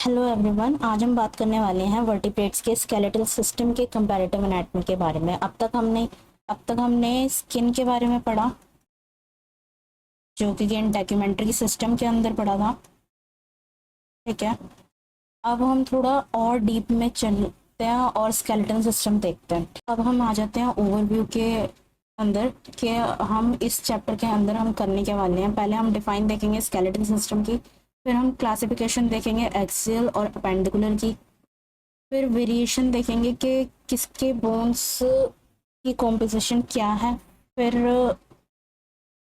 Hello everyone, आज हम बात करने वाले हैं वर्टिब्रेट्स के स्केलेटल सिस्टम के कंपैरेटिव एनाटॉमी के बारे में। अब तक हमने स्किन के बारे में पढ़ा, जो कि डॉक्यूमेंट्री सिस्टम के अंदर पढ़ा था। ठीक है, अब हम थोड़ा और डीप में चलते हैं और स्केलेटल सिस्टम देखते हैं। अब हम आ जाते हैं ओवरव्यू के अंदर कि हम इस चैप्टर के अंदर हम करने के वाले हैं। पहले हम डिफाइन देखेंगे स्केलेटल सिस्टम की, फिर हम क्लासिफिकेशन देखेंगे एक्सियल और अपेंडिकुलर की, फिर वेरिएशन देखेंगे कि किसके बोन्स की कॉम्पोजिशन क्या है, फिर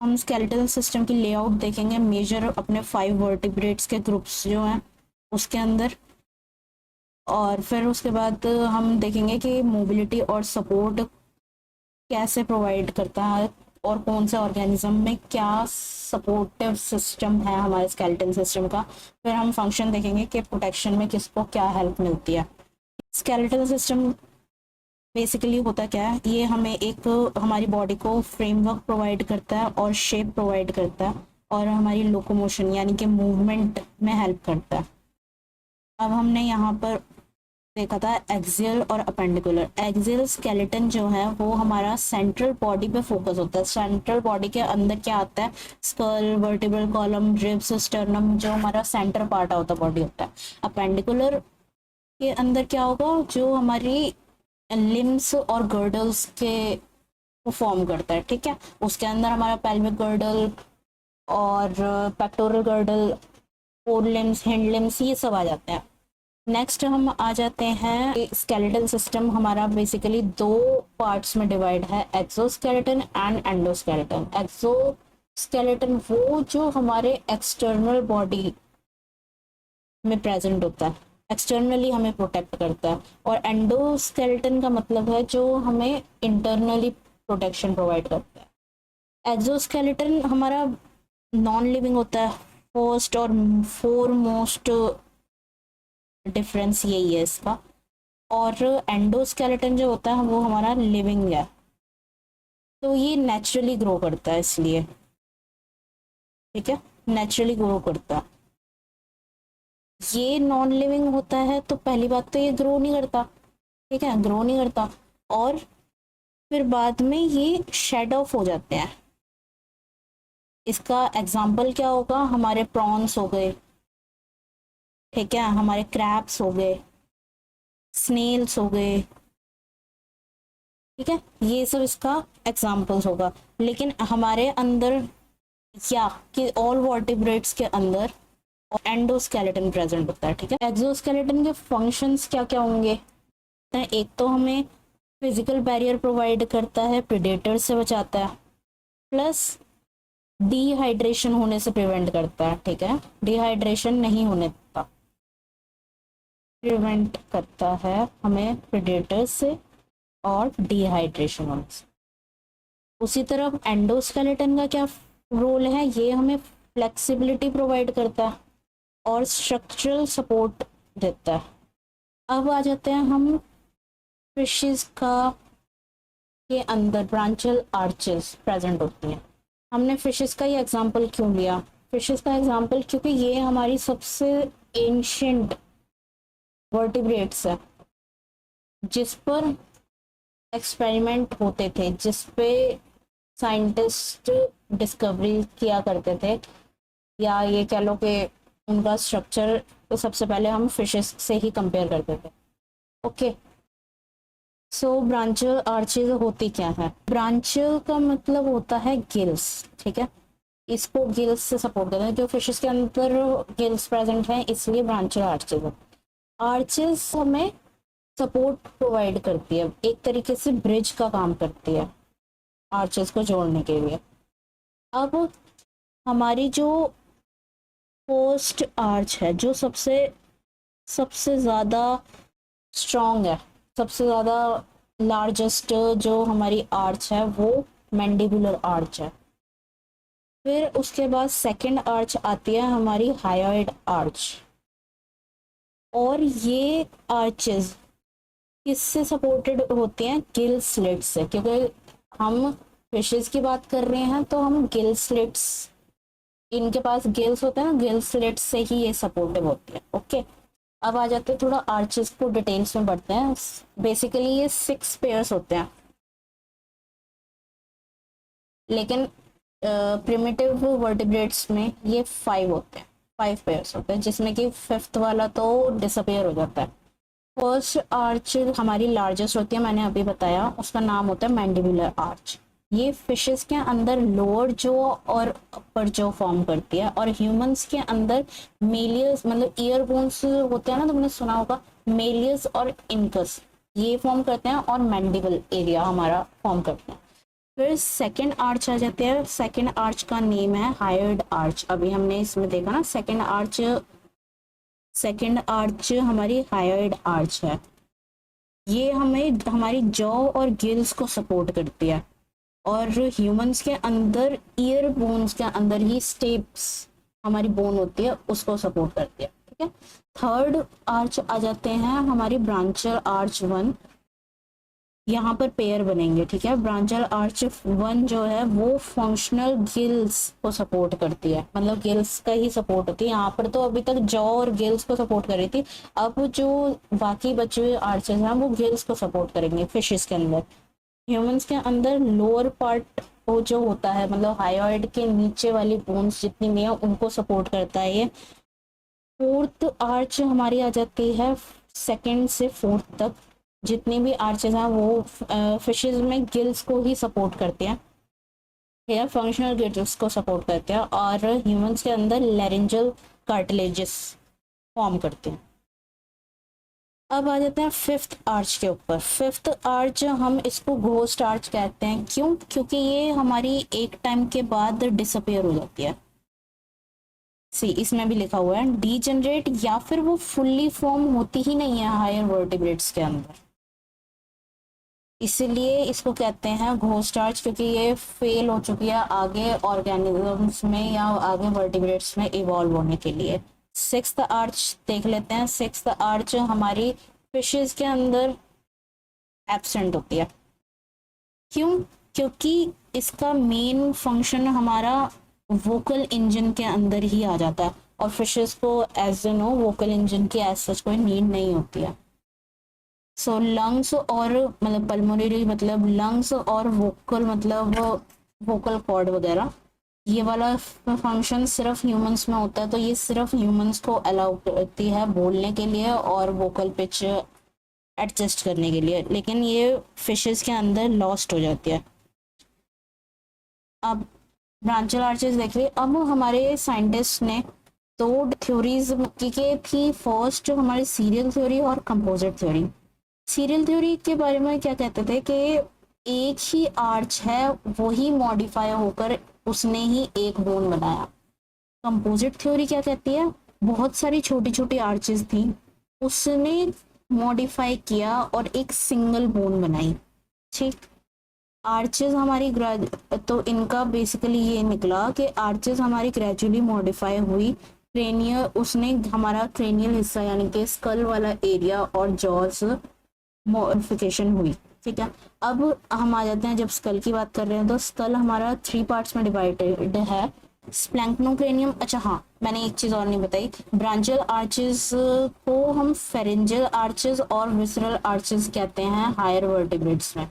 हम स्केलेटल सिस्टम की लेआउट देखेंगे, मेजर अपने 5 वर्टिब्रेट्स के ग्रुप्स जो हैं उसके अंदर, और फिर उसके बाद हम देखेंगे कि मोबिलिटी और सपोर्ट कैसे प्रोवाइड करता है और कौन से ऑर्गेनिज्म में क्या सपोर्टिव सिस्टम है हमारे स्केलेटल सिस्टम का। फिर हम फंक्शन देखेंगे कि प्रोटेक्शन में किसको क्या हेल्प मिलती है। स्केलेटल सिस्टम बेसिकली होता क्या है, ये हमें एक हमारी बॉडी को फ्रेमवर्क प्रोवाइड करता है और शेप प्रोवाइड करता है और हमारी लोकोमोशन यानी कि मूवमेंट में हेल्प करता है। अब हमने यहाँ पर देखा था एक्सियल और अपेंडिकुलर। एक्सियल स्केलेटन जो है वो हमारा सेंट्रल बॉडी पे फोकस होता है। सेंट्रल बॉडी के अंदर क्या आता है, skull, vertebral column, ribs, sternum, जो हमारा centre part of the body होता है। अपेंडिकुलर के अंदर क्या होगा, जो हमारी लिम्स और गर्डल्स के को फॉर्म करता है। ठीक है, उसके अंदर हमारा पेल्विक गर्डल और pectoral girdle, four limbs, hind limbs, ये सब आ जाते हैं। नेक्स्ट हम आ जाते हैं स्केलेटल सिस्टम हमारा बेसिकली 2 पार्ट्स में डिवाइड है, एक्सोस्केलेटन एंड एंडोस्केलेटन। एक्सोस्केलेटन वो जो हमारे एक्सटर्नल बॉडी में प्रेजेंट होता है, एक्सटर्नली हमें प्रोटेक्ट करता है, और एंडोस्केलेटन का मतलब है जो हमें इंटरनली प्रोटेक्शन प्रोवाइड करता है। एक्सोस्केलेटन हमारा नॉन लिविंग होता है। फर्स्ट और फोरमोस्ट डिफरेंस यही है इसका। और एंडोस्केलेटन जो होता है वो हमारा लिविंग है, तो ये नेचुरली ग्रो करता है इसलिए। ठीक है, नेचुरली ग्रो करता है। ये नॉन लिविंग होता है तो पहली बात तो ये ग्रो नहीं करता। ठीक है, ग्रो नहीं करता, और फिर बाद में ये शेड ऑफ हो जाते हैं। इसका एग्जाम्पल क्या होगा, हमारे प्रॉन्स हो गए, ठीक है, हमारे क्रैब्स हो गए, स्नेल्स हो गए। ठीक है, ये सब इसका एग्जाम्पल्स होगा। लेकिन हमारे अंदर या कि ऑल वर्टिब्रेट्स के अंदर एंडोस्केलेटन प्रेजेंट होता है। ठीक है, एक्सोस्केलेटन के फंक्शंस क्या क्या होंगे, एक तो हमें फिजिकल बैरियर प्रोवाइड करता है, प्रेडेटर से बचाता है, प्लस डिहाइड्रेशन होने से प्रिवेंट करता है। ठीक है, डिहाइड्रेशन नहीं होने देता, प्रिवेंट करता है हमें प्रेडेटर से और डिहाइड्रेशन होने से। उसी तरह एंडोस्केलेटन का क्या रोल है, ये हमें फ्लेक्सिबिलिटी प्रोवाइड करता है और स्ट्रक्चरल सपोर्ट देता है। अब आ जाते हैं हम फिशेस का के अंदर ब्रांचियल आर्चेस प्रेजेंट होती हैं। हमने फिशेस का ये एग्जांपल क्यों लिया, फिशेस का एग्जांपल क्योंकि ये हमारी सबसे एंशिएंट वर्टिब्रेट्स है जिस पर एक्सपेरिमेंट होते थे, जिस पे साइंटिस्ट डिस्कवरी किया करते थे, या ये कह लो कि उनका स्ट्रक्चर तो सबसे पहले हम फिशेस से ही कंपेयर करते थे। ओके, सो ब्रांचियल आर्चेज होती क्या है, ब्रांचियल का मतलब होता है गिल्स। ठीक है, इसको गिल्स से सपोर्ट करते हैं, जो फिशेस के अंदर गिल्स प्रेजेंट हैं इसलिए ब्रांचियल आर्चेज है। आर्चेज हमें सपोर्ट प्रोवाइड करती है, एक तरीके से ब्रिज का काम करती है आर्चेस को जोड़ने के लिए। अब हमारी जो फर्स्ट आर्च है, जो सबसे सबसे ज़्यादा स्ट्रॉन्ग है, सबसे ज़्यादा लार्जेस्ट जो हमारी आर्च है वो मैंडिबुलर आर्च है। फिर उसके बाद सेकंड आर्च आती है हमारी हायोइड आर्च, और ये आर्चेस किससे सपोर्टेड होते हैं, गिल स्लिट्स से, क्योंकि हम फिशेस की बात कर रहे हैं तो हम गिल स्लिट्स, इनके पास गिल्स होते हैं ना, गिल स्लिट्स से ही ये सपोर्टिव होते हैं। ओके, अब आ जाते हैं थोड़ा आर्चेस को डिटेल्स में बढ़ते हैं। बेसिकली ये 6 पेयर्स होते हैं, लेकिन प्रिमिटिव वर्टिब्रेट्स में ये 5 होते हैं, 5 पेयर्स होते हैं, जिसमें कि 5th वाला तो डिसअपियर हो जाता है। फर्स्ट आर्च हमारी लार्जेस्ट होती है, मैंने अभी बताया, उसका नाम होता है मैंडिबुलर आर्च। ये फिशेस के अंदर लोअर जॉ और अपर जॉ फॉर्म करती है, और ह्यूमंस के अंदर मेलियस मतलब ईयर बोन्स होते हैं ना, तुमने सुना होगा, मेलियस और इनकस ये फॉर्म करते हैं, और मैंडिबल एरिया हमारा फॉर्म करते हैं। फिर सेकेंड आर्च आ जाते हैं। सेकेंड आर्च का नेम है हायर्ड आर्च। अभी हमने इसमें देखा ना, सेकेंड आर्च हमारी हायर्ड आर्च है। ये हमें हमारी जॉ और गिल्स को सपोर्ट करती है, और ह्यूमंस के अंदर ईयर बोन्स के अंदर ही स्टेप्स हमारी बोन होती है, उसको सपोर्ट करती है। ठीक है। थर्ड आर्च आ जाते हैं हमारी ब्रांचल आर्च 1। यहाँ पर पेयर बनेंगे। ठीक है। ब्रांचल आर्च 1 जो है वो फंक्शनल गिल्स को सपोर्ट करती है, मतलब गिल्स का ही सपोर्ट होती है। यहाँ पर तो अभी तक जॉ और गिल्स को सपोर्ट कर रही थी, अब जो बाकी बचे हुए आर्चेस हैं वो गिल्स को सपोर्ट करेंगे फिशेस के अंदर। ह्यूमंस के अंदर लोअर पार्ट वो जो होता है, मतलब हायोइड के नीचे वाली बोन्स जितनी भी है उनको सपोर्ट करता है ये। फोर्थ आर्च हमारी आ जाती है सेकंड से फोर्थ तक। जितनी भी आर्चेस हैं वो फिशेस में गिल्स को ही सपोर्ट करते हैं, या फंक्शनल गिल्स को सपोर्ट करते हैं, और ह्यूमंस के अंदर लैरिंजल कार्टिलेजेस फॉर्म करते हैं। अब आ जाते हैं 5th आर्च के ऊपर। 5th आर्च हम इसको घोस्ट आर्च कहते हैं। क्यों? क्योंकि ये हमारी एक टाइम के बाद डिसअपियर हो जाती है। सी इसमें भी लिखा हुआ है डीजनरेट, या फिर वो फुल्ली फॉर्म होती ही नहीं है हायर वर्टिब्रेट्स के अंदर, इसलिए इसको कहते हैं घोस्ट आर्च, क्योंकि ये फेल हो चुकी है आगे ऑर्गेनिजम्स में या आगे वर्टिब्रेट्स में इवॉल्व होने के लिए। 6th आर्च देख लेते हैं। 6th आर्च हमारी फिशेस के अंदर एब्सेंट होती है। क्यों? क्योंकि इसका मेन फंक्शन हमारा वोकल इंजन के अंदर ही आ जाता है, और फिशेस को एज नो वोकल इंजन की एज सच कोई नीड नहीं होती है। सो लंग्स और मतलब पल्मोनरी मतलब लंग्स, और वोकल मतलब वोकल कॉर्ड वगैरह, ये वाला फंक्शन सिर्फ ह्यूमंस में होता है, तो ये सिर्फ ह्यूमंस को अलाउ करती है बोलने के लिए और वोकल पिच एडजस्ट करने के लिए, लेकिन ये फिशेस के अंदर लॉस्ट हो जाती है। अब ब्रांचल आर्चेस देखिए। अब हमारे साइंटिस्ट ने दो थ्योरीज की थी। फर्स्ट हमारी सीरियल थ्योरी और कंपोजिट थ्योरी। सीरियल थ्योरी के बारे में क्या कहते थे कि एक ही आर्च है, वही मॉडिफाई होकर उसने ही एक बोन बनाया। कंपोजिट थ्योरी क्या कहती है, बहुत सारी छोटी छोटी आर्चेस थी, उसने मॉडिफाई किया और एक सिंगल बोन बनाई। ठीक। आर्चेस हमारी तो इनका बेसिकली ये निकला कि आर्चेस हमारी ग्रेजुअली मॉडिफाई हुई। क्रेनियल उसने हमारा क्रेनियल हिस्सा यानी कि स्कल वाला एरिया और जॉस मॉडिफिकेशन हुई। ठीक है। अब हम आ जाते हैं, जब स्कल की बात कर रहे हैं तो स्कल हमारा 3 पार्ट्स में डिवाइडेड है। स्प्लैंक्नोक्रेनियम, अच्छा हाँ मैंने एक चीज और नहीं बताई, ब्रांचल आर्चेस को हम फेरेंजियल आर्चेस और विसरल आर्चेस कहते हैं हायर वर्टिब्रेट्स में।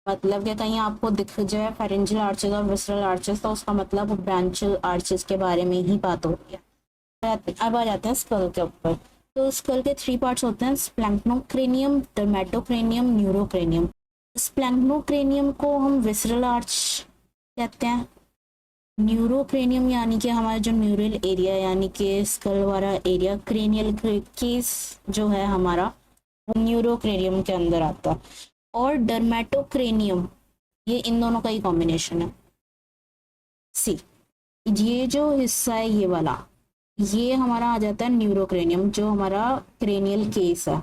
मतलब कि कहीं आपको दिख जाए फेरेंजियल आर्चेस और विसरल आर्चेस, तो उसका मतलब ब्रांचल आर्चेस के बारे में ही बात हो रही है। अब आ जाते हैं स्कल के ऊपर। तो स्कल के 3 पार्ट्स होते हैं, स्प्लैंक्नोक्रेनियम, डर्मेटोक्रेनियम, न्यूरोक्रेनियम। स्प्लैंक्नोक्रेनियम को हम विसरल आर्च कहते हैं। न्यूरोक्रेनियम यानी कि हमारा जो न्यूरल एरिया यानी कि स्कल वाला एरिया, क्रेनियल केस जो है हमारा, वो न्यूरोक्रेनियम के अंदर आता है। और डर्मेटोक्रेनियम, ये इन दोनों का ही कॉम्बिनेशन है। सी ये जो हिस्सा है ये वाला, ये हमारा आ जाता है न्यूरोक्रेनियम, जो हमारा क्रेनियल केस है।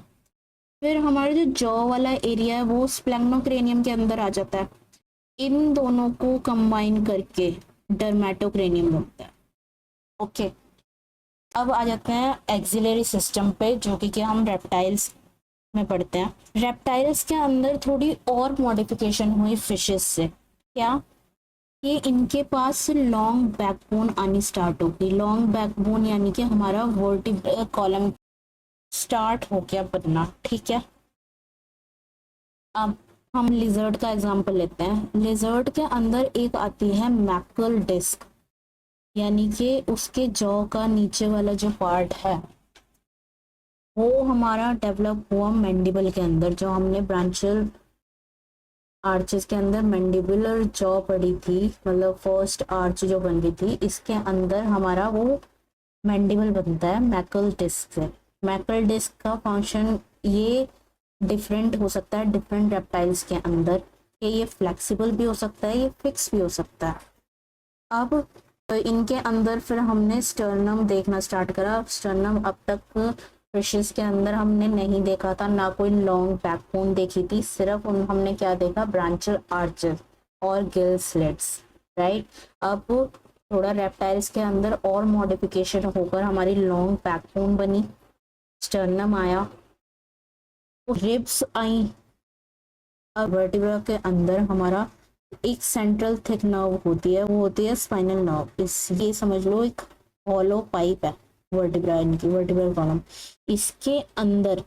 फिर हमारा जो जॉ वाला एरिया है वो स्प्लैंक्नोक्रेनियम के अंदर आ जाता है। इन दोनों को कंबाइन करके डर्मेटोक्रेनियम बनता है। ओके। अब आ जाते हैं एक्सिलरी सिस्टम पे, जो कि हम रेप्टाइल्स में पढ़ते हैं। रेप्टाइल्स के अंदर थोड़ी और मॉडिफिकेशन हुई फिशेस से। क्या कि इनके पास लॉन्ग बैकबोन आनी स्टार्ट होगी। लॉन्ग बैकबोन यानी कि हमारा वर्टिब्रल कॉलम स्टार्ट हो गया बनना, ठीक है। अब हम लिजर्ड का एग्जांपल लेते हैं। लिजर्ड के अंदर एक आती है मैकल डिस्क, यानी कि उसके जॉ का नीचे वाला जो पार्ट है वो हमारा डेवलप हुआ मैंडिबल के अंदर। जो हमने ब्रांचियल आर्चेस के अंदर मैंडिबुलर जॉ पड़ी थी, मतलब फर्स्ट आर्च जो बन रही थी, इसके अंदर हमारा वो मैंडिबल बनता है मैकल डिस्क से। मैकल डिस्क का फंक्शन ये डिफरेंट हो सकता है डिफरेंट रेप्टाइल्स के अंदर, कि ये फ्लेक्सिबल भी हो सकता है, ये फिक्स भी हो सकता है। अब तो इनके अंदर फिर हमने स्टर्नम देखना स्टार्ट करा। स्टर्नम अब तक फिशेस के अंदर हमने नहीं देखा था, ना कोई लॉन्ग बैकबोन देखी थी, सिर्फ हमने क्या देखा, ब्रांचियल आर्चेस और गिल स्लिट्स, राइट। अब थोड़ा रेप्टाइल्स के अंदर और मॉडिफिकेशन होकर हमारी लॉन्ग बैकबोन बनी, स्टर्नम आया, रिब्स आई। अब वर्टिब्रा के अंदर हमारा एक सेंट्रल थिक नर्व होती है, वो होती है स्पाइनल नर्व। इस ये समझ लो एक हॉलो पाइप है वर्टिब्रा, इनकी वर्टिब्रल कॉलम। इसके अंदर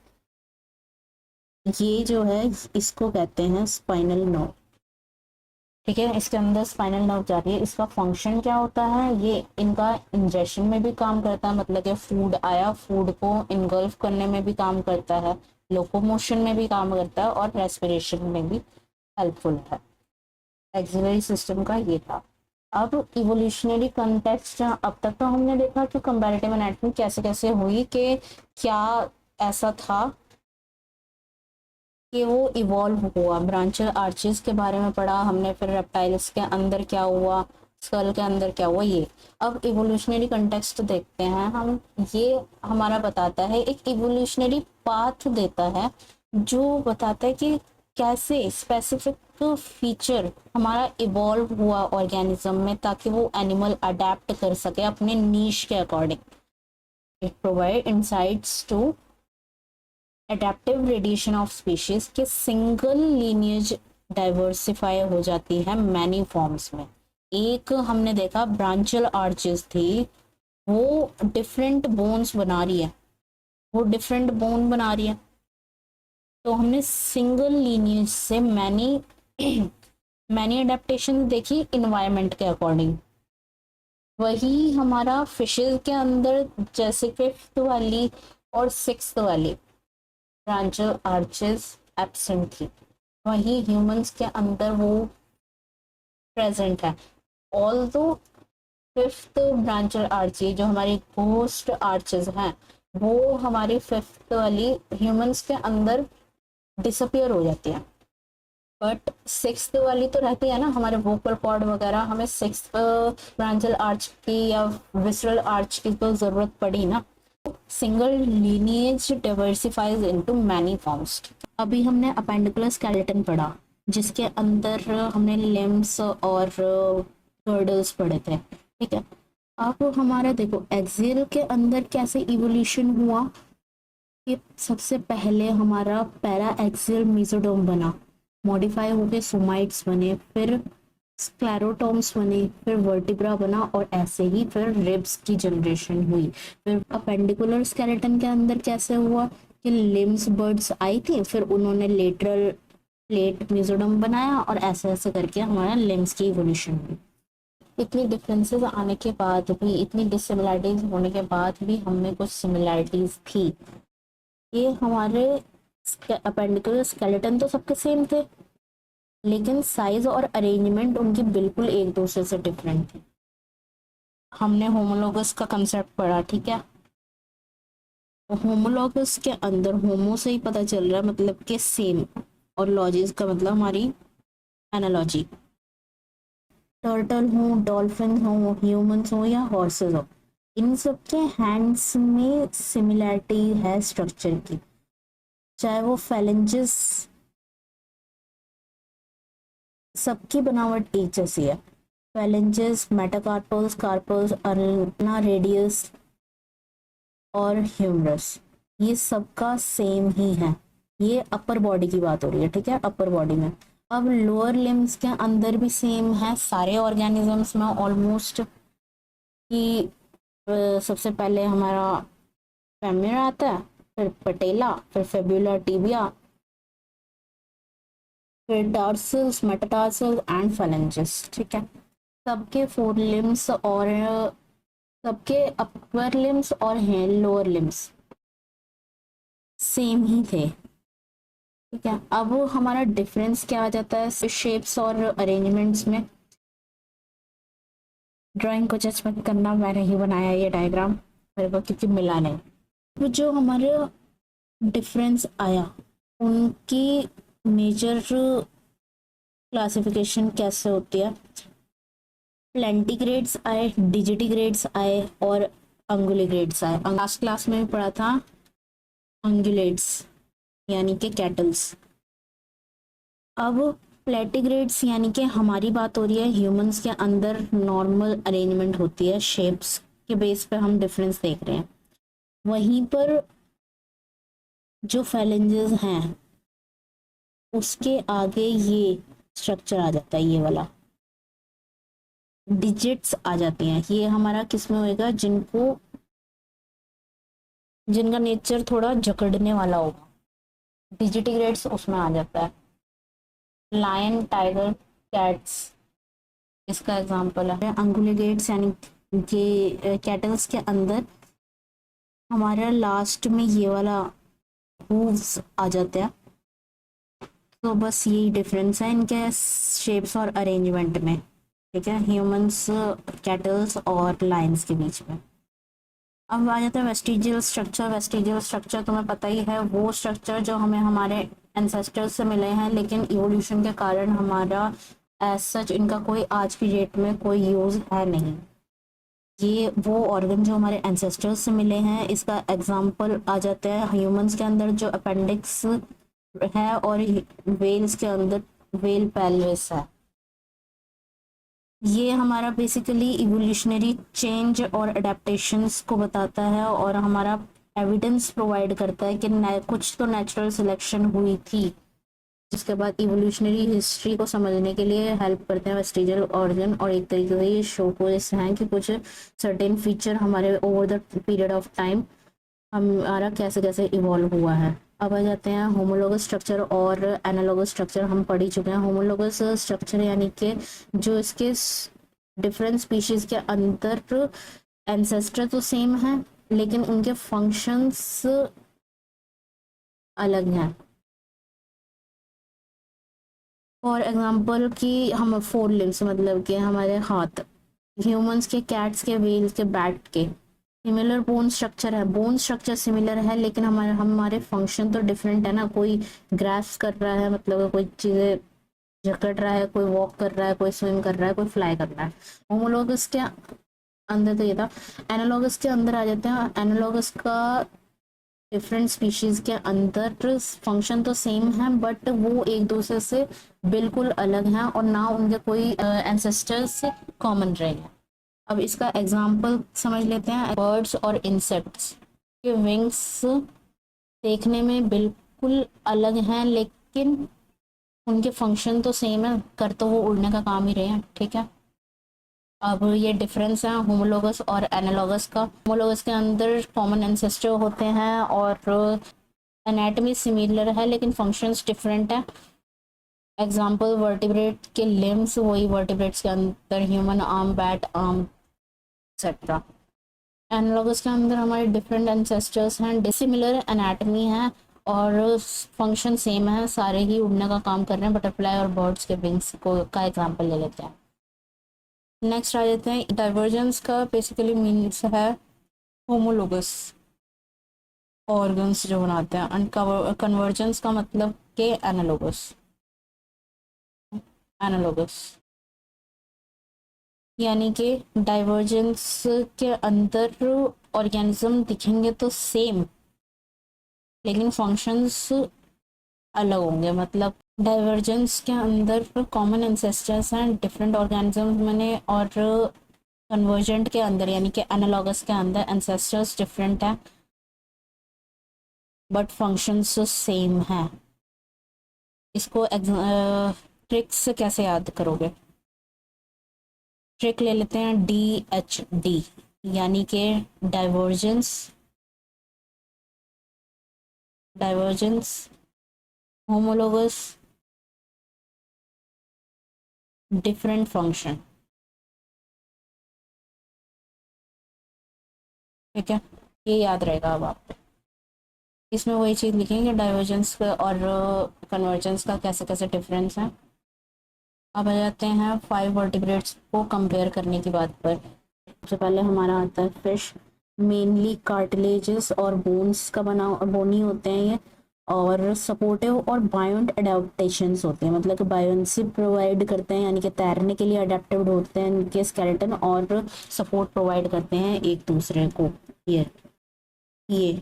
ये जो है इसको कहते हैं स्पाइनल नर्व, ठीक है। इसके अंदर स्पाइनल नर्व जा रही है। इसका फंक्शन क्या होता है, ये इनका इंजेक्शन में भी काम करता है, मतलब कि फूड आया, फूड को इनगल्फ करने में भी काम करता है, लोकोमोशन में भी काम करता है और रेस्पिरेशन में भी हेल्पफुल है। एक्सिलरी सिस्टम का ये था। अब इवोल्यूशनरी कंटेक्स्ट, अब तक तो हमने देखा कि कंपैरेटिव एनाटॉमी कैसे कैसे हुई, कि क्या ऐसा था कि वो इवॉल्व हुआ। ब्रांचियल आर्चेस के बारे में पढ़ा हमने, फिर रेप्टाइल्स के अंदर क्या हुआ, स्कल के अंदर क्या हुआ, ये। अब इवोल्यूशनरी कंटेक्स्ट देखते हैं हम। ये हमारा बताता है, एक इवोल्यूशनरी पाथ देता है जो बताता है कि कैसे स्पेसिफिक फीचर हमारा इवॉल्व हुआ ऑर्गेनिज्म में, ताकि वो एनिमल अडेप्ट कर सके अपने नीश के according. It provide insights to adaptive radiation of species के सिंगल लीनियज डाइवर्सिफाई हो जाती है मैनी फॉर्म्स में। एक हमने देखा ब्रांचियल आर्चेस थी, वो डिफरेंट बोन्स बना रही है, वो डिफरेंट बोन बना रही है, तो हमने सिंगल लीनियज से मैनी मैनी अडेप्टेशन देखी इन्वायरमेंट के अकॉर्डिंग। वही हमारा फिशेज के अंदर जैसे फिफ्थ वाली और सिक्स्थ वाली ब्रांचियल आर्चेस एब्सेंट थी, वही ह्यूमंस के अंदर वो प्रेजेंट है। ऑल्दो फिफ्थ ब्रांचियल आर्ची जो हमारी घोस्ट आर्चेस हैं, वो हमारी फिफ्थ वाली ह्यूमंस के अंदर डिसअपियर हो जाती है, बट सिक्स्थ वाली तो रहती है ना, हमारे वोकल कॉर्ड वगैरह, हमें सिक्स्थ ब्रांचियल आर्च की या विसरल आर्च की तो जरूरत पड़ी ना। Single lineage diversifies into many forms. अभी हमने अपेंडिकुलर स्केलेटन पढ़ा, जिसके अंदर हमने लिम्स और गर्डल्स पढ़े थे, ठीक है। अब हमारा देखो एक्सियल के अंदर कैसे इवोल्यूशन हुआ, कि सबसे पहले हमारा पैरा एक्सियल मेसोडोम बना, मॉडिफाई होके सोमाइट्स बने, फिर स्क्लेरोटोम्स बने, फिर वर्टिब्रा बना, और ऐसे ही फिर रिब्स की जनरेशन हुई। फिर अपेंडिकुलर स्केलेटन के अंदर कैसे हुआ कि लिम्स बर्ड्स आई थी, फिर उन्होंने लेटरल प्लेट मेसोडोम बनाया, और ऐसे ऐसे करके हमारा लिम्स की इवोल्यूशन हुई। इतनी डिफरेंसेस आने के बाद भी, इतनी डिसिमिलैरिटीज होने के बाद भी हमें कुछ सिमिलैरिटीज थी। ये हमारे अपेंडिकुलर स्केलेटन तो सबके सेम थे, लेकिन साइज और अरेंजमेंट उनकी बिल्कुल एक दूसरे से डिफरेंट थी। हमने होमोलोगस का कंसेप्ट पढ़ा, ठीक है। होमोलोगस के अंदर होमो से ही पता चल रहा है मतलब कि सेम, और लॉजिस का मतलब हमारी एनालॉजी। टर्टल हो, डॉल्फिन हो, ह्यूमंस हो या हॉर्सेस हो, इन सब के हैंड्स में सिमिलैरिटी है स्ट्रक्चर की, चाहे वो फेलेंजेस, सबकी बनावट एक जैसी है। Phalanges, metacarpals, carpals, ulna radius और ह्यूमरस, ये सबका सेम ही है। ये अपर बॉडी की बात हो रही है, ठीक है, अपर बॉडी में। अब लोअर लिम्स के अंदर भी सेम है सारे ऑर्गेनिजम्स में ऑलमोस्ट, कि सबसे पहले हमारा फेम्यूर आता है, फिर पटेला, फिर फेब्युला टिबिया, फिर टार्सल्स, मेटाटार्सल्स एंड फेलेंजेस। ठीक है, सबके फोर लिम्स और सबके अपर लिम्स और हैं लोअर लिम्स सेम ही थे। ठीक है, अब हमारा डिफरेंस क्या आ जाता है शेप्स और अरेंजमेंट्स में। ड्राइंग को जजमेंट करना, मैंने ही बनाया ये डायग्राम मेरे को क्योंकि मिला नहीं। तो जो हमारे डिफरेंस आया उनकी मेजर क्लासिफिकेशन कैसे होती है, प्लेंटीग्रेड्स आए, डिजिटिग्रेड्स आए और अंगुलिग्रेड्स आए। लास्ट क्लास में भी पढ़ा था अंगुलेट्स यानी कि कैटल्स। अब प्लेटिग्रेड्स यानी कि हमारी बात हो रही है ह्यूमंस के अंदर नॉर्मल अरेंजमेंट होती है, शेप्स के बेस पे हम डिफरेंस देख रहे हैं। वहीं पर जो फेलेंजेस हैं उसके आगे ये स्ट्रक्चर आ जाता है, ये वाला डिजिट्स आ जाती हैं। ये हमारा किस में होएगा, जिनका नेचर थोड़ा जकड़ने वाला होगा, डिजिटिग्रेड्स उसमें आ जाता है। लायन, टाइगर, कैट्स इसका एग्जांपल है। अंगुलिगेट्स यानी कि कैटल्स के अंदर हमारा लास्ट में ये वाला हूव्स आ जाते हैं। तो बस यही डिफरेंस है इनके शेप्स और अरेंजमेंट में। ठीक है, ह्यूमंस, कैटल्स और लायंस के बीच में। अब आ जाता है वेस्टिजियल स्ट्रक्चर। वेस्टिजियल स्ट्रक्चर तुम्हें पता ही है, वो स्ट्रक्चर जो हमें हमारे एंसेस्टर्स से मिले हैं, लेकिन इवोल्यूशन के कारण हमारा एज सच इनका कोई आज की डेट में कोई यूज़ है नहीं। ये वो ऑर्गन जो हमारे एंसेस्टर्स से मिले हैं, इसका एग्जांपल आ जाता है ह्यूमंस के अंदर जो अपेंडिक्स है और वेल्स के अंदर वेल पेल्विस है। ये हमारा बेसिकली इवोल्यूशनरी चेंज और अडेप्टेशंस को बताता है और हमारा एविडेंस प्रोवाइड करता है कि कुछ तो नेचुरल सिलेक्शन हुई थी, जिसके बाद इवोल्यूशनरी हिस्ट्री को समझने के लिए हेल्प करते हैं वेस्टिजियल ऑर्गन। और एक तरीके से ये शो को इस हैं कि कुछ सर्टेन फीचर हमारे over the period of time हमारा कैसे कैसे इवॉल्व हुआ है। अब आ जाते हैं होमोलोगस स्ट्रक्चर और एनालॉगस स्ट्रक्चर। हम पढ़ ही चुके हैं होमोलोगस स्ट्रक्चर यानी कि जो इसके डिफरेंट स्पीशीज के अंदर एंसेस्टर तो सेम है लेकिन उनके फंक्शंस अलग हैं। फॉर एग्जांपल कि हम फोर लिम्स मतलब कि हमारे हाथ, ह्यूमंस के, कैट्स के, व्हेल्स के, बैट के सिमिलर बोन स्ट्रक्चर है। बोन स्ट्रक्चर सिमिलर है लेकिन हमारे हमारे फंक्शन तो डिफरेंट है ना। कोई ग्रास्प कर रहा है मतलब कोई चीज़ें जकड़ रहा है, कोई वॉक कर रहा है, कोई स्विम कर रहा है, कोई फ्लाई कर रहा है। होमोलोगस के अंदर तो ये था। एनालॉगस के अंदर आ जाते हैं। एनालॉगस का डिफरेंट स्पीशीज के अंदर फंक्शन तो सेम है बट वो एक दूसरे से बिल्कुल अलग हैं और ना उनके कोई एंसेस्टर्स कॉमन रहे हैं। अब इसका एग्जांपल समझ लेते हैं। बर्ड्स और इंसेक्ट्स के विंग्स देखने में बिल्कुल अलग हैं लेकिन उनके फंक्शन तो सेम है, कर तो वो उड़ने का काम ही रहे हैं। ठीक है, अब ये डिफरेंस है होमोलोगस और एनालॉगस का। होमोलोगस के अंदर कॉमन एंसेस्टर होते हैं और एनाटॉमी सिमिलर है लेकिन फंक्शंस डिफरेंट है। एग्जांपल वर्टिब्रेट के लिम्स, वही वर्टिब्रेट्स के अंदर human arm, bat arm etcetera. Analogous के अंदर हमारे डिफरेंट एंसेस्टर्स हैं, डिसिमिलर एनाटॉमी है और फंक्शन सेम है, सारे ही उड़ने का काम कर रहे हैं। बटरफ्लाई और बर्ड्स के विंग्स को का एग्जांपल ले लेते हैं। नेक्स्ट आ जाते हैं डाइवर्जेंस का। बेसिकली मीन्स है होमोलोगस ऑर्गन्स जो बनाते हैं, एंड कन्वर्जेंस का मतलब के एनालॉगस। एनालॉगस यानी कि डाइवर्जेंस के अंदर ऑर्गेनिज्म दिखेंगे तो सेम लेकिन फंक्शंस अलग होंगे। मतलब डाइवर्जेंस के अंदर कॉमन एंसेस्टर्स हैं डिफरेंट ऑर्गेनिज्म में और कन्वर्जेंट के अंदर यानी कि एनालॉगस के अंदर एंसेस्टर्स डिफरेंट हैं बट फंक्शंस सेम हैं। इसको ट्रिक से कैसे याद करोगे? ट्रिक ले लेते हैं DHD, यानी कि divergence, divergence, homologous, different function. ठीक है, ये याद रहेगा अब आप। इसमें वही चीज़ लिखेंगे डाइवर्जेंस का और कन्वर्जेंस का कैसे कैसे डिफरेंस है। अब आ जाते हैं 5 वर्टिब्रेट्स को कंपेयर करने की बात पर। सबसे पहले हमारा आता है फिश, मेनली कार्टिलेजेस और बोन्स का बना, बोनी होते हैं ये, और सपोर्टिव और बायोंट अडेप्टेशंस होते हैं, मतलब कि बायोन्सी प्रोवाइड करते हैं, यानी कि तैरने के लिए अडेप्टेड होते हैं इनके स्केलेटन, और सपोर्ट प्रोवाइड करते हैं एक दूसरे को। ये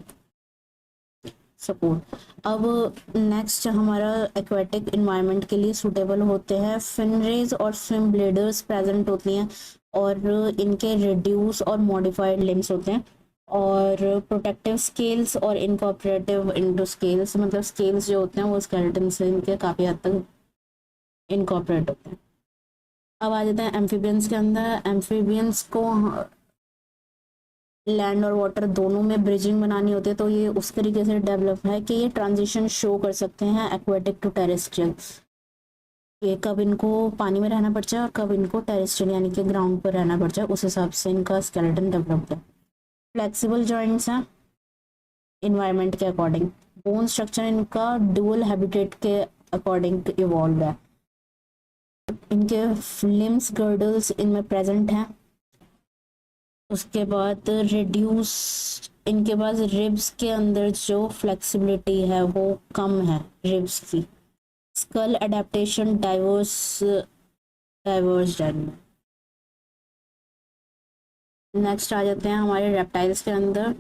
सपोर्ट। अब नेक्स्ट हमारा एक्वेटिक इन्वायरमेंट के लिए सूटेबल होते हैं फिन रेज और स्विम ब्लेडर्स प्रेजेंट होती हैं, और इनके रिड्यूस और मॉडिफाइड लिम्स होते हैं, और प्रोटेक्टिव स्केल्स और इनकॉर्पोरेटिव इंटू स्केल्स, मतलब स्केल्स जो होते हैं वो स्केलेटन से इनके काफ़ी हद तक इनकॉर्पोरेट होते हैं। अब आ जाते हैं एम्फीबियंस के अंदर। एम्फीबियंस को लैंड और वाटर दोनों में ब्रिजिंग बनानी होती है, तो ये उस तरीके से डेवलप है कि ये ट्रांजिशन शो कर सकते हैं एक्वेटिक टू टेरेस्ट्रियल, ये कब इनको पानी में रहना पड़ जाए और कब इनको टेरेस्ट्रियल यानी कि ग्राउंड पर रहना पड़ जाए, उस हिसाब से इनका स्केलेटन डेवलप्ड है। फ्लेक्सिबल जॉइंट्स हैं इन्वायरमेंट के अकॉर्डिंग। बोन स्ट्रक्चर इनका डुअल हैबिटेट के अकॉर्डिंग इवॉल्व है। इनके लिम्स गर्डल्स इनमें प्रेजेंट हैं। उसके बाद रिड्यूस, इनके पास रिब्स के अंदर जो फ्लेक्सिबिलिटी है वो कम है रिब्स की। स्कल अडेप्टेशन डाइवर्स है। नेक्स्ट आ जाते हैं हमारे रेप्टाइल्स के अंदर।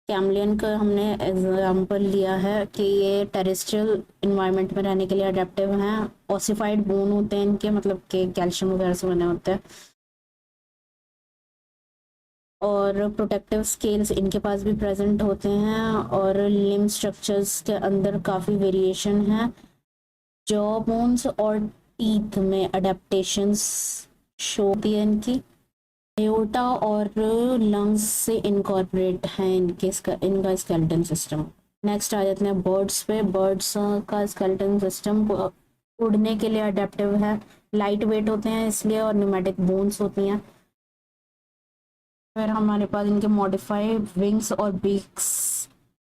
कैमलियन का हमने एग्जांपल लिया है कि ये टेरेस्ट्रियल इन्वायरमेंट में रहने के लिए अडेप्टिव हैं। ऑसिफाइड बोन होते हैं इनके, मतलब कि कैल्शियम वगैरह से बने होते हैं, और प्रोटेक्टिव स्केल्स इनके पास भी प्रेजेंट होते हैं, और लिम्ब स्ट्रक्चर्स के अंदर काफ़ी वेरिएशन है। जॉ बोन्स और टीथ में अडेप्टेशंस शो होती है इनकी। एओर्टा और लंग्स से इनकॉर्पोरेट है इनका स्केलेटन सिस्टम। नेक्स्ट आ जाते हैं बर्ड्स पे। बर्ड्स का स्केलेटन सिस्टम उड़ने के लिए अडेप्टिव है, लाइट वेट होते हैं इसलिए, और न्यूमेटिक बोन्स होती हैं। फिर हमारे पास इनके मॉडिफाइड विंग्स और बीक्स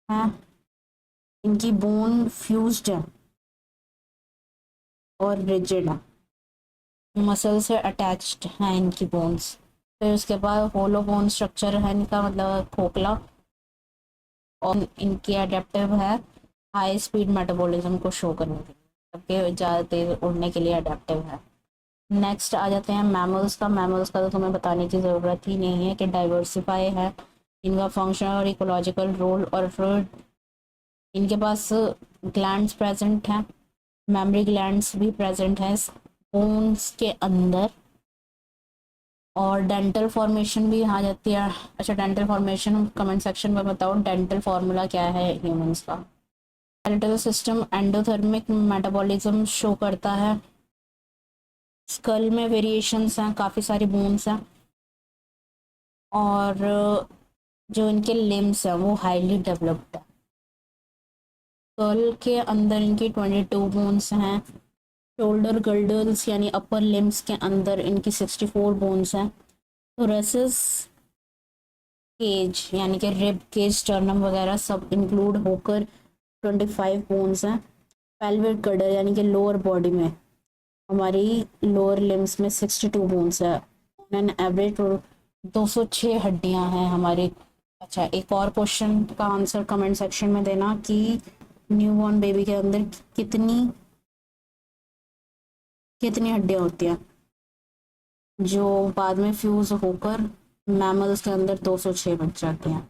हैं। इनकी बोन फ्यूज्ड है और रिजिड है, मसल से अटैच्ड हैं इनकी बोन्स। फिर उसके बाद होलो बोन स्ट्रक्चर है इनका, मतलब खोखला, और इनकी अडेप्टिव है हाई स्पीड मेटाबॉलिज्म को शो करने के लिए, जबकि ज़्यादा तेज उड़ने के लिए अडेप्टिव है। नेक्स्ट आ जाते हैं मैमल्स का। मैमल्स का तो तुम्हें बताने की ज़रूरत ही नहीं है कि डाइवर्सिफाई है इनका फंक्शन और इकोलॉजिकल रोल, और फिर इनके पास ग्लैंड्स प्रेजेंट हैं, मेमोरी ग्लैंड्स भी प्रेजेंट हैं बोन्स के अंदर, और डेंटल फॉर्मेशन भी आ जाती है। अच्छा, डेंटल फॉर्मेशन कमेंट सेक्शन में बताओ डेंटल फार्मूला क्या है ह्यूमंस का। Skeletal system endothermic metabolism show करता है। स्कल में वेरिएशंस हैं, काफ़ी सारी बोन्स हैं, और जो इनके लिम्स हैं वो हाईली डेवलप्ड है। स्कल के अंदर इनकी 22 बोन्स हैं। शोल्डर गर्डल्स यानी अपर लिम्स के अंदर इनकी 64 बोन्स हैं। थोरेसिस केज यानी कि रिब केज, स्टर्नम वगैरह सब इंक्लूड होकर 25 बोन्स हैं। पेल्विक गर्डल यानी कि लोअर बॉडी में, हमारी लोअर लिम्स में 62 बोन्स है। ऑन एन एवरेज 206 हड्डियां हैं हमारी। अच्छा, एक और क्वेश्चन का आंसर कमेंट सेक्शन में देना कि न्यूबॉर्न बेबी के अंदर कितनी कितनी हड्डियां होती हैं, जो बाद में फ्यूज होकर मैमल्स के अंदर 206 बच जाती हैं।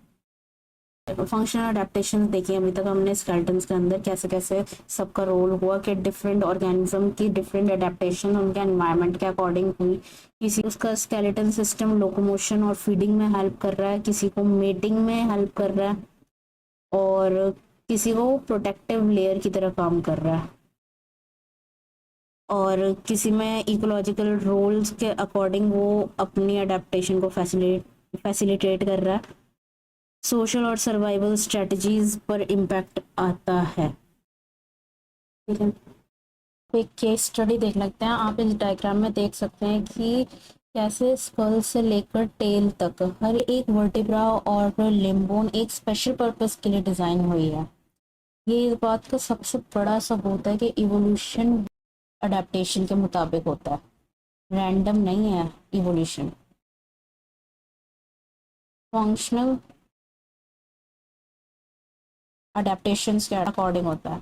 फंक्शनल अडेप्टेशन देखिए, अभी तक हमने स्केलेटन्स के अंदर कैसे कैसे सबका रोल हुआ कि डिफरेंट ऑर्गेनिज्म की डिफरेंट अडेप्टेशन उनके एनवायरनमेंट के अकॉर्डिंग हुई। किसी उसका स्केलेटन सिस्टम लोकोमोशन और फीडिंग में हेल्प कर रहा है, किसी को मेटिंग में हेल्प कर रहा है, और किसी को प्रोटेक्टिव लेयर की तरह काम कर रहा है। और किसी में इकोलॉजिकल रोल्स के अकॉर्डिंग वो अपनी अडेप्टेशन को फैसिलिटेट कर रहा है। सोशल और सर्वाइवल स्ट्रेटजीज पर इम्पैक्ट आता है। ठीक है, एक केस स्टडी देख लेते हैं। आप इस डायग्राम में देख सकते हैं कि कैसे स्कल से लेकर टेल तक हर एक वर्टिब्रा और लिम्बोन एक स्पेशल पर्पस के लिए डिज़ाइन हुई है। ये इस बात का सबसे बड़ा सबूत है कि इवोल्यूशन अडेप्टेशन के मुताबिक होता है, रैंडम नहीं है इवोल्यूशन। फंक्शनल अडेप्टेशंस के अकॉर्डिंग होता है।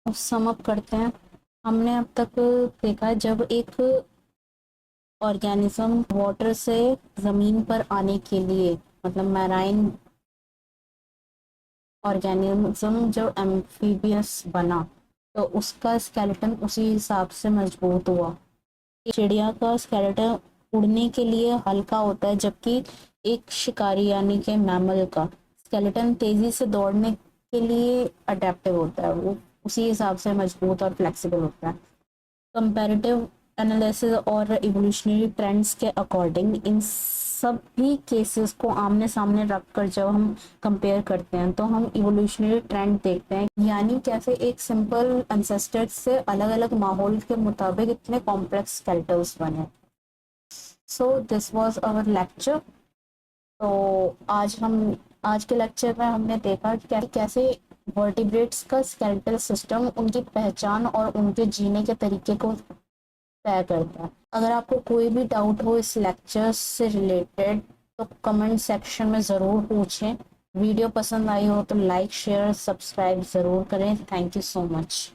अब सम अप करते हैं। हमने अब तक देखा है जब एक ऑर्गेनिज्म वाटर से ज़मीन पर आने के लिए, मतलब मैराइन ऑर्गेनिज्म जो एम्फीबियस बना, तो उसका स्केलेटन उसी हिसाब से मजबूत हुआ। चिड़िया का स्केलेटन उड़ने के लिए हल्का होता है, जबकि एक शिकारी यानी कि मैमल का स्केलेटन तेजी से दौड़ने के लिए अडेप्टिव होता है, वो उसी हिसाब से मजबूत और फ्लेक्सिबल होता है। कंपैरेटिव एनालिसिस और इवोल्यूशनरी ट्रेंड्स के अकॉर्डिंग इन सभी केसेस को आमने सामने रखकर जब हम कंपेयर करते हैं तो हम इवोल्यूशनरी ट्रेंड देखते हैं, यानी कैसे एक सिंपल एंसेस्टर से अलग अलग माहौल के मुताबिक इतने कॉम्प्लेक्स स्केलेटल्स बने। So this was our lecture. तो आज के लेक्चर में हमने देखा कि कैसे वर्टिब्रेट्स का स्केलेटल सिस्टम उनकी पहचान और उनके जीने के तरीके को तय करता है। अगर आपको कोई भी डाउट हो इस लेक्चर से रिलेटेड तो कमेंट सेक्शन में ज़रूर पूछें। वीडियो पसंद आई हो तो लाइक शेयर सब्सक्राइब ज़रूर करें। Thank you so much.